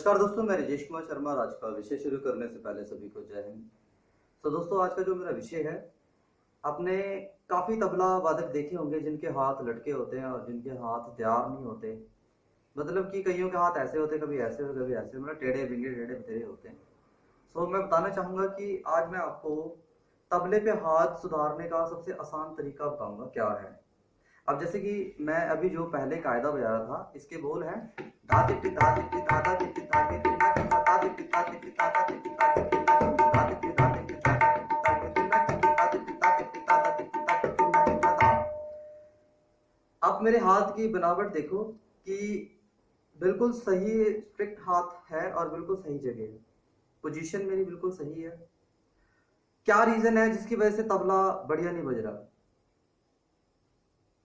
नमस्कार दोस्तों, मैं राजेश कुमार शर्मा। आज का विषय शुरू करने से पहले सभी को जय हिंद। तो दोस्तों, आज का जो मेरा विषय है, आपने काफ़ी तबला वादक देखे होंगे जिनके हाथ लटके होते हैं और जिनके हाथ तैयार नहीं होते। मतलब कि कईयों के हाथ ऐसे होते, कभी ऐसे कभी ऐसे, मतलब टेढ़े बिंगे टेढ़े बितेरे होते हैं। सो मैं बताना चाहूँगा कि आज मैं आपको तबले पे हाथ सुधारने का सबसे आसान तरीका बताऊँगा क्या है। अब जैसे कि मैं अभी जो पहले कायदा बजा रहा था, इसके बोल हैं धा टिट्टी धा टिट्टी धा धा टिट्टी धा टिट्टी धा टिट्टी धा टिट्टी धा टिट्टी धा धा टिट्टी धा टिट्टी धा टिट्टी धा टिट्टी धा टिट्टी धा टिट्टी धा टिट्टी धा टिट्टी धा टिट्टी धा टिट्टी धा टिट्टी धा। आप मेरे हाथ की बनावट देखो कि बिल्कुल सही स्ट्रिक्ट हाथ है और बिल्कुल सही जगह है। पोजीशन मेरी बिल्कुल सही है। क्या रीजन है जिसकी वजह से तबला बढ़िया नहीं बज रहा?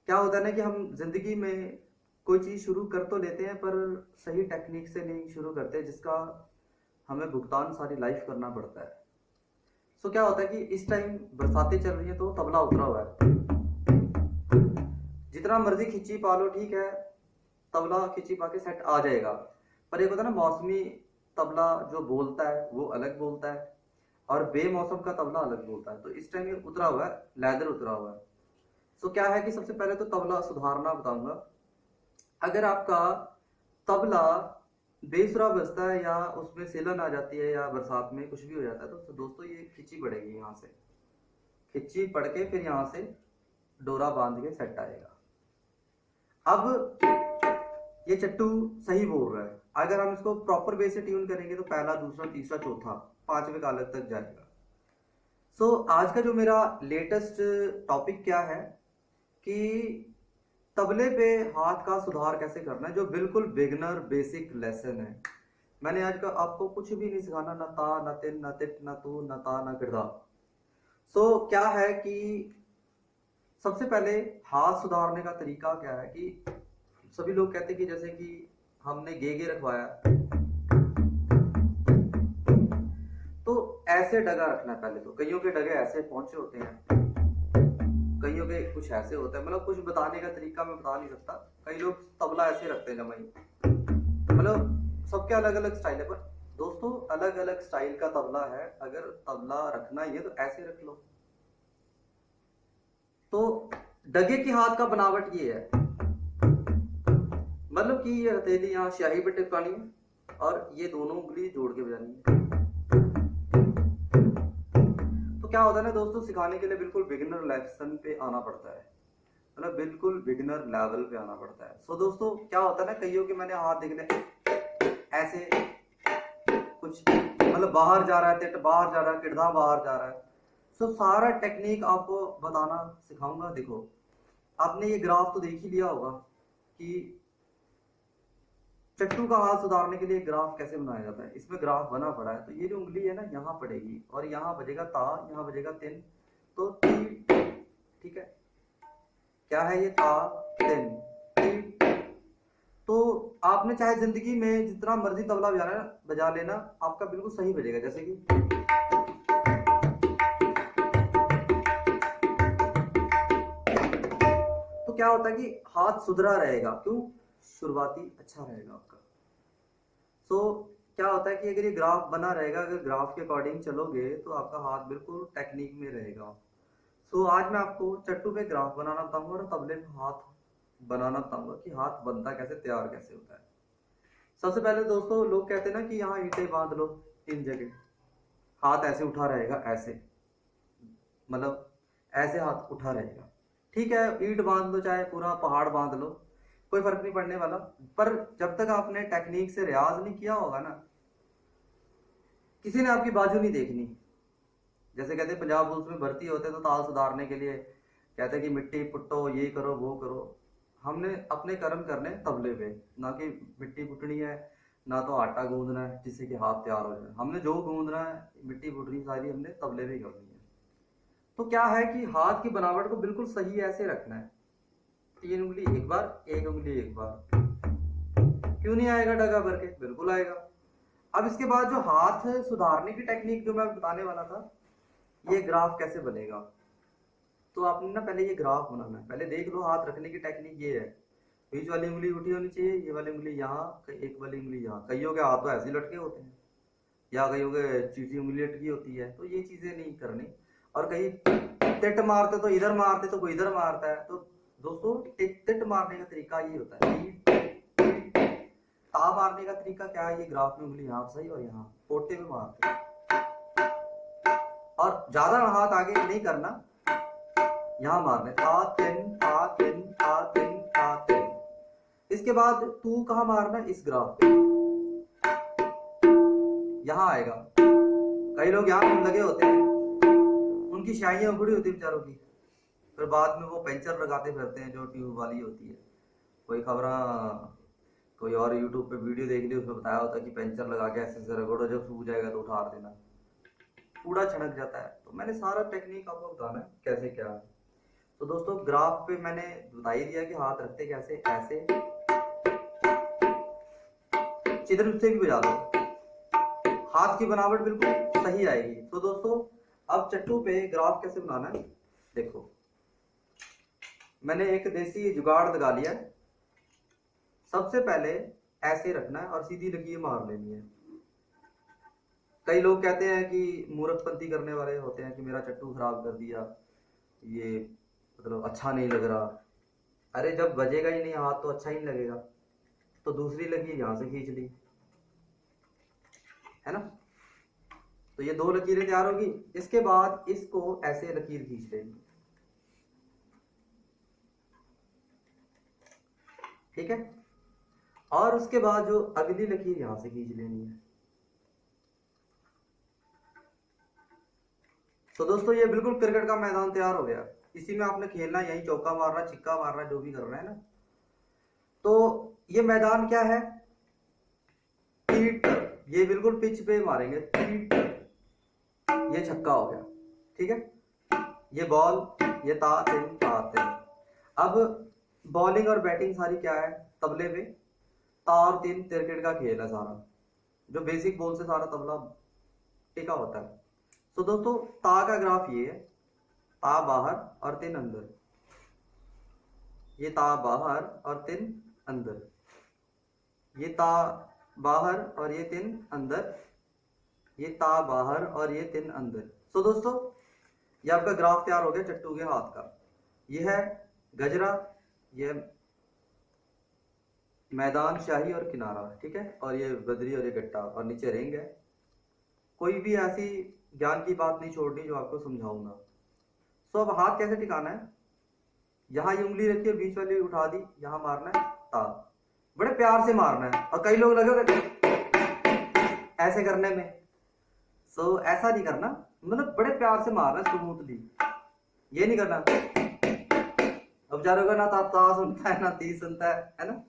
क्या होता है ना कि हम जिंदगी में कोई चीज शुरू कर तो लेते हैं पर सही टेक्निक से नहीं शुरू करते, जिसका हमें भुगतान सारी लाइफ करना पड़ता है। सो क्या होता है कि इस टाइम बरसातें चल रही है तो तबला उतरा हुआ है, जितना मर्जी खिंची पा लो, ठीक है, तबला खिंची पा के सेट आ जाएगा। पर एक होता है ना मौसमी तबला, जो बोलता है वो अलग बोलता है और बेमौसम का तबला अलग बोलता है। तो इस टाइम ये उतरा हुआ है, लेदर उतरा हुआ है। सो क्या है कि सबसे पहले तो तबला सुधारना बताऊंगा। अगर आपका तबला बेसुरा बजता है या उसमें सिलन आ जाती है या बरसात में कुछ भी हो जाता है तो दोस्तों ये खिंची पड़ेगी। यहाँ से खिंची पड़ के फिर यहाँ से डोरा बांध के सेट आएगा। अब ये चट्टू सही बोल रहा है। अगर हम इसको प्रॉपर वे से ट्यून करेंगे तो पहला, दूसरा, तीसरा, चौथा, पांचवें कालक तक जाएगा। सो आज का जो मेरा लेटेस्ट टॉपिक क्या है कि तबले पे हाथ का सुधार कैसे करना है, जो बिल्कुल बिगनर बेसिक लेसन है। मैंने आज का आपको कुछ भी नहीं सिखाना, ना ता ना तिन ना तिट ना तू ना ता ना गिरदा। सो क्या है कि सबसे पहले हाथ सुधारने का तरीका क्या है कि सभी लोग कहते हैं कि जैसे कि हमने गे रखवाया तो ऐसे डगा रखना है पहले। तो कईयों के डगे ऐसे पहुंचे होते हैं, कईयों के कुछ ऐसे होता है। मतलब कुछ बताने का तरीका मैं बता नहीं सकता। कई लोग तबला ऐसे रखते हैं जमाई, मतलब सबके अलग अलग स्टाइल है। पर दोस्तों, अलग अलग स्टाइल का तबला है। अगर तबला रखना ही है तो ऐसे रख लो। तो डगे के हाथ का बनावट ये है, मतलब कि ये हथेली यहाँ स्याही पे टिकानी है और ये दोनों उंगली जोड़ के बजानी है। तो क्या होता है ना दोस्तों, सिखाने के लिए बिल्कुल बिगिनर लेसन पे आना पड़ता है, मतलब बिल्कुल बिगिनर लेवल पे आना पड़ता है। सो दोस्तों, क्या होता है ना, कईयों के मैंने हाथ देखने ऐसे कुछ, मतलब बाहर जा रहा है, तिट बाहर जा रहा है, किड़धा बाहर जा रहा है। सो सारा टेक्निक आपको बताना सिखाऊंगा। देखो, आपने ये ग्राफ तो देख ही लिया होगा कि चट्टू का हाथ सुधारने के लिए ग्राफ कैसे बनाया जाता है। इसमें ग्राफ बना पड़ा है। तो ये जो उंगली है ना, यहाँ पड़ेगी और यहाँ बजेगा ता, यहाँ बजेगा तिन, तो ती, ठीक है। क्या है ये? ता तिन ती। तो आपने चाहे जिंदगी में जितना मर्जी तबला बजा लेना, आपका बिल्कुल सही बजेगा। जैसे कि तो क्या होता है कि हाथ सुधरा रहेगा। क्यों? शुरुआती अच्छा रहेगा आपका। सो क्या होता है कि अगर ये ग्राफ बना रहेगा, अगर ग्राफ के अकॉर्डिंग चलोगे तो आपका हाथ बिल्कुल टेक्निक में रहेगा। सो आज मैं आपको चट्टू पे ग्राफ बनाना बताऊंगा और तबले पे हाथ बनाना बताऊंगा कि हाथ बनता कैसे, तैयार कैसे होता है। सबसे पहले दोस्तों, लोग कहते हैं ना कि यहाँ ईंटें बांध लो, इन जगह हाथ ऐसे उठा रहेगा, ऐसे, मतलब ऐसे हाथ उठा रहेगा। ठीक है, ईंट बांध लो, चाहे पूरा पहाड़ बांध लो, कोई फर्क नहीं पड़ने वाला। पर जब तक आपने टेक्निक से रियाज नहीं किया होगा ना, किसी ने आपकी बाजू नहीं देखनी। जैसे कहते हैं पंजाब पुलिस में भर्ती होते हैं तो ताल सुधारने के लिए कहते हैं कि मिट्टी पुट्टो, ये करो वो करो। हमने अपने कर्म करने तबले पे, ना कि मिट्टी पुटनी है, ना तो आटा गूंदना है जिससे कि हाथ तैयार हो जाए। हमने जो गूंदना है, मिट्टी पुटनी सारी हमने तबले पे करनी है। तो क्या है कि हाथ की बनावट को बिल्कुल सही ऐसे रखना है। 3 उंगली एक बार, 1 उंगली एक बार। क्यों नहीं आएगा डगा भर के? बिल्कुल आएगा। अब इसके बाद जो हाथ सुधारने की टेक्निक जो मैं बताने वाला था, ये ग्राफ कैसे बनेगा। तो आपने ना पहले ये ग्राफ बनाना है। पहले देख लो, हाथ रखने की टेक्निक ये है। बीच वाली उंगली उठी होनी चाहिए, ये वाली उंगली यहाँ, एक वाली उंगली यहाँ। कईयों के हाथ तो ऐसे ही लटके होते हैं, या कईयों के चीटी उंगली लटकी होती है, तो ये चीजें नहीं करनी। और कई तिट मारते तो इधर मारते, तो कोई इधर मारता है। तो दोस्तों तिट मारने का तरीका ये होता है। ता मारने का तरीका क्या है, ये ग्राफ में उंगली यहाँ सही और यहाँ पोटे में मारते हैं, और ज्यादा हाथ आगे नहीं करना, यहाँ मारने ता तिन ता तिन ता तिन ता तिन। इसके बाद तू कहाँ मारना है, इस ग्राफ पे यहाँ आएगा। कई लोग यहाँ लगे होते हैं, उनकी शाइयां उखड़ी होती है बेचारों की, फिर बाद में वो पेंचर लगाते फिरते हैं जो ट्यूब वाली होती है। कोई खबर, कोई और यूट्यूब पे वीडियो देख ली, उसमें बताया होता है कि पेंचर लगा के ऐसे ऐसे रगड़ो, जब सूख जाएगा तो उठार देना, कूड़ा छिड़क जाता है। तो मैंने सारा टेक्निक आपको बताना है कैसे क्या है। तो दोस्तों ग्राफ पे मैंने बता ही दिया कि हाथ रखते कैसे, ऐसे चित्र से भी बजा दो, हाथ की बनावट बिल्कुल सही आएगी। तो दोस्तों अब चट्टू पे ग्राफ कैसे बनाना है, देखो मैंने एक देसी जुगाड़ लगा लिया है। सबसे पहले ऐसे रखना है और सीधी लकीर मार लेनी है। कई लोग कहते हैं कि मूर्खपंती करने वाले होते हैं कि मेरा चट्टू खराब कर दिया, ये मतलब अच्छा नहीं लग रहा। अरे जब बजेगा ही नहीं हाथ तो अच्छा ही नहीं लगेगा, तो दूसरी लकीर यहां से खींच ली, है ना। तो ये दो लकीरें तैयार होगी। इसके बाद इसको ऐसे लकीर खींच लेनी, ठीक है। और उसके बाद जो अगली लकीर यहां से खींच लेनी है। तो दोस्तों ये बिल्कुल क्रिकेट का मैदान तैयार हो गया। इसी में आपने खेलना, यही चौका मारना, छिक्का मारना, जो भी करना है ना। तो ये मैदान क्या है, ये बिल्कुल पिच पे मारेंगे, ये छक्का हो गया, ठीक है। ये बॉल, ये ता तिन ता तिन। अब बॉलिंग और बैटिंग सारी क्या है, तबले पे ता और तिन क्रिकेट का खेल है सारा, जो बेसिक बॉल से सारा तबला टिका होता है। तो दोस्तों ता का ग्राफ ये है, ता बाहर और तिन अंदर, ये ता बाहर और तिन अंदर, ये ता बाहर और ये तिन अंदर, ये ता बाहर और ये तिन अंदर। तो दोस्तों ये आपका ग्राफ तैयार हो गया चट्टू के हाथ का। ये है गजरा, ये मैदान, शाही और किनारा, ठीक है। और ये बदरी और ये गट्टा, और नीचे रिंग है। कोई भी ऐसी ज्ञान की बात नहीं छोड़नी जो आपको समझाऊंगा। तो अब हाथ कैसे टिकाना है, यहाँ ये उंगली रखी है, बीच वाली उठा दी, यहाँ मारना है ता, बड़े प्यार से मारना है। और कई लोग लगे होते ऐसे करने में, सो ऐसा नहीं करना, मतलब बड़े प्यार से मारना है, स्मूथली, ये नहीं करना। अब जा रहा ना ता सुनता है ना ती सुनता है ना।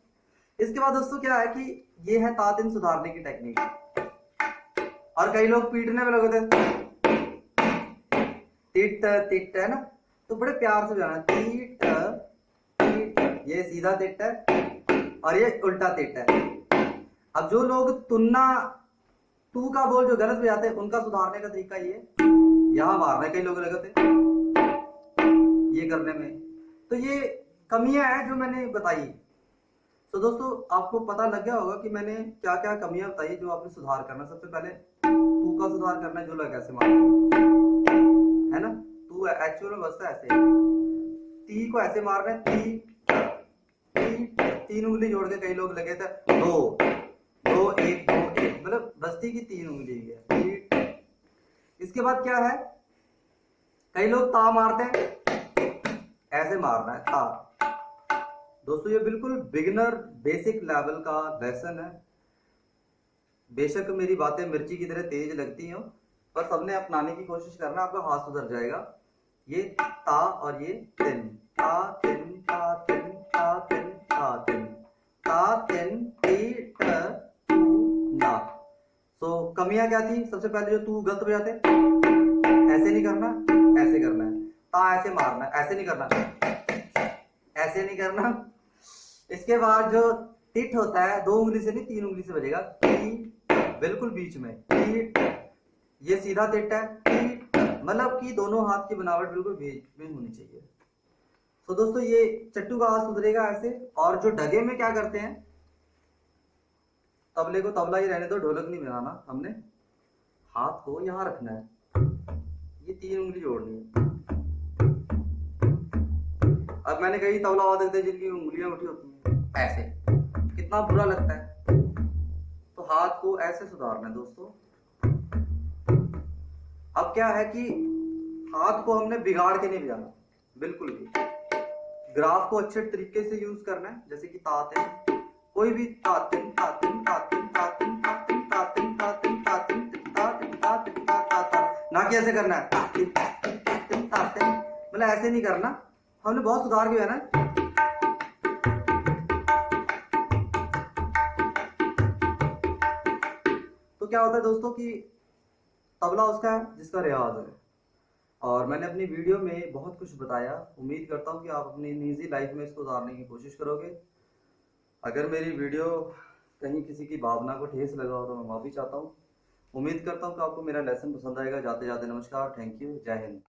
इसके बाद दोस्तों क्या है कि ये है ता तिन सुधारने की टेक्निक। और कई लोग पीटने में लगे थे, टिट टिट, है ना। तो बड़े प्यार से जाना, टिट टिट, ये सीधा टिट है और ये उल्टा टिट है। अब जो लोग तुन्ना टू का बोल जो गलत बजाते हैं, उनका सुधारने का तरीका ये यहां मारना है। कई लोग लगे थे ये करने में, तो ये कमियां हैं जो मैंने बताई। तो दोस्तों आपको पता लग गया होगा कि मैंने क्या क्या कमियां बताई जो आपने सुधार करना। सबसे पहले टू का सुधार करना है, जो लोग ऐसे मारते है ना, टू एक्चुअल में बसता ऐसे, ती को ऐसे मारना है, ती तीन उंगली जोड़ के कई लोग लगे थे दो दो एक दो एक, मतलब बस्ती की तीन उंगली है। इसके बाद क्या है, कई लोग ता मारते हैं, ऐसे मारना है ता। दोस्तों ये बिल्कुल बिगिनर बेसिक लेवल का लेसन है। बेशक मेरी बातें मिर्ची की तरह तेज लगती हैं, पर सबने अपनाने की कोशिश करना, आपका हाथ सुधर जाएगा। ये ता और ये तिन, ता तिन ता तिन ता तिन ता तिन, ता तिन ती ट तू ना। तो कमियां क्या थी, सबसे पहले जो तू गलत बजाते, ऐसे नहीं करना, ऐसे करना है। ता ऐसे मारना, ऐसे नहीं करना, ऐसे नहीं करना। इसके बाद जो टिट होता है, दो उंगली से नहीं तीन उंगली से बजेगा, बिल्कुल बीच में, ये सीधा टिट है, मतलब कि दोनों हाथ की बनावट बिल्कुल बीच में होनी चाहिए। तो दोस्तों ये चट्टू का हाथ सुधरेगा ऐसे। और जो ढगे में क्या करते हैं, तबले को तबला ही रहने दो, ढोलक नहीं बनाना हमने। हाथ को यहाँ रखना है, ये 3 उंगली जोड़नी है। अब मैंने कही तबला वादक थे जिनकी उंगलियां उठी होती हैं ऐसे, कितना बुरा लगता है। तो हाथ को ऐसे सुधारना है दोस्तों। अब क्या है कि हाथ को हमने बिगाड़ के नहीं बजाना बिल्कुल भी। ग्राफ को अच्छे तरीके से यूज करना है, जैसे कि ताते, कोई भी तातिन तातिन तातिन तातिन तातिन तातिन तातिन तातिन तातिन तातिन तातिन, ना कि ऐसे करना है तातिन तातिन तातिन, मतलब ऐसे नहीं करना, हमने बहुत सुधार किया है ना। तो क्या होता है दोस्तों कि तबला उसका है जिसका रियाज है। और मैंने अपनी वीडियो में बहुत कुछ बताया, उम्मीद करता हूँ कि आप अपनी निजी लाइफ में इसको उतारने की कोशिश करोगे। अगर मेरी वीडियो कहीं किसी की भावना को ठेस लगा हो तो मैं माफ़ी चाहता हूँ। उम्मीद करता हूँ कि आपको मेरा लेसन पसंद आएगा। जाते जाते नमस्कार, थैंक यू, जय हिंद।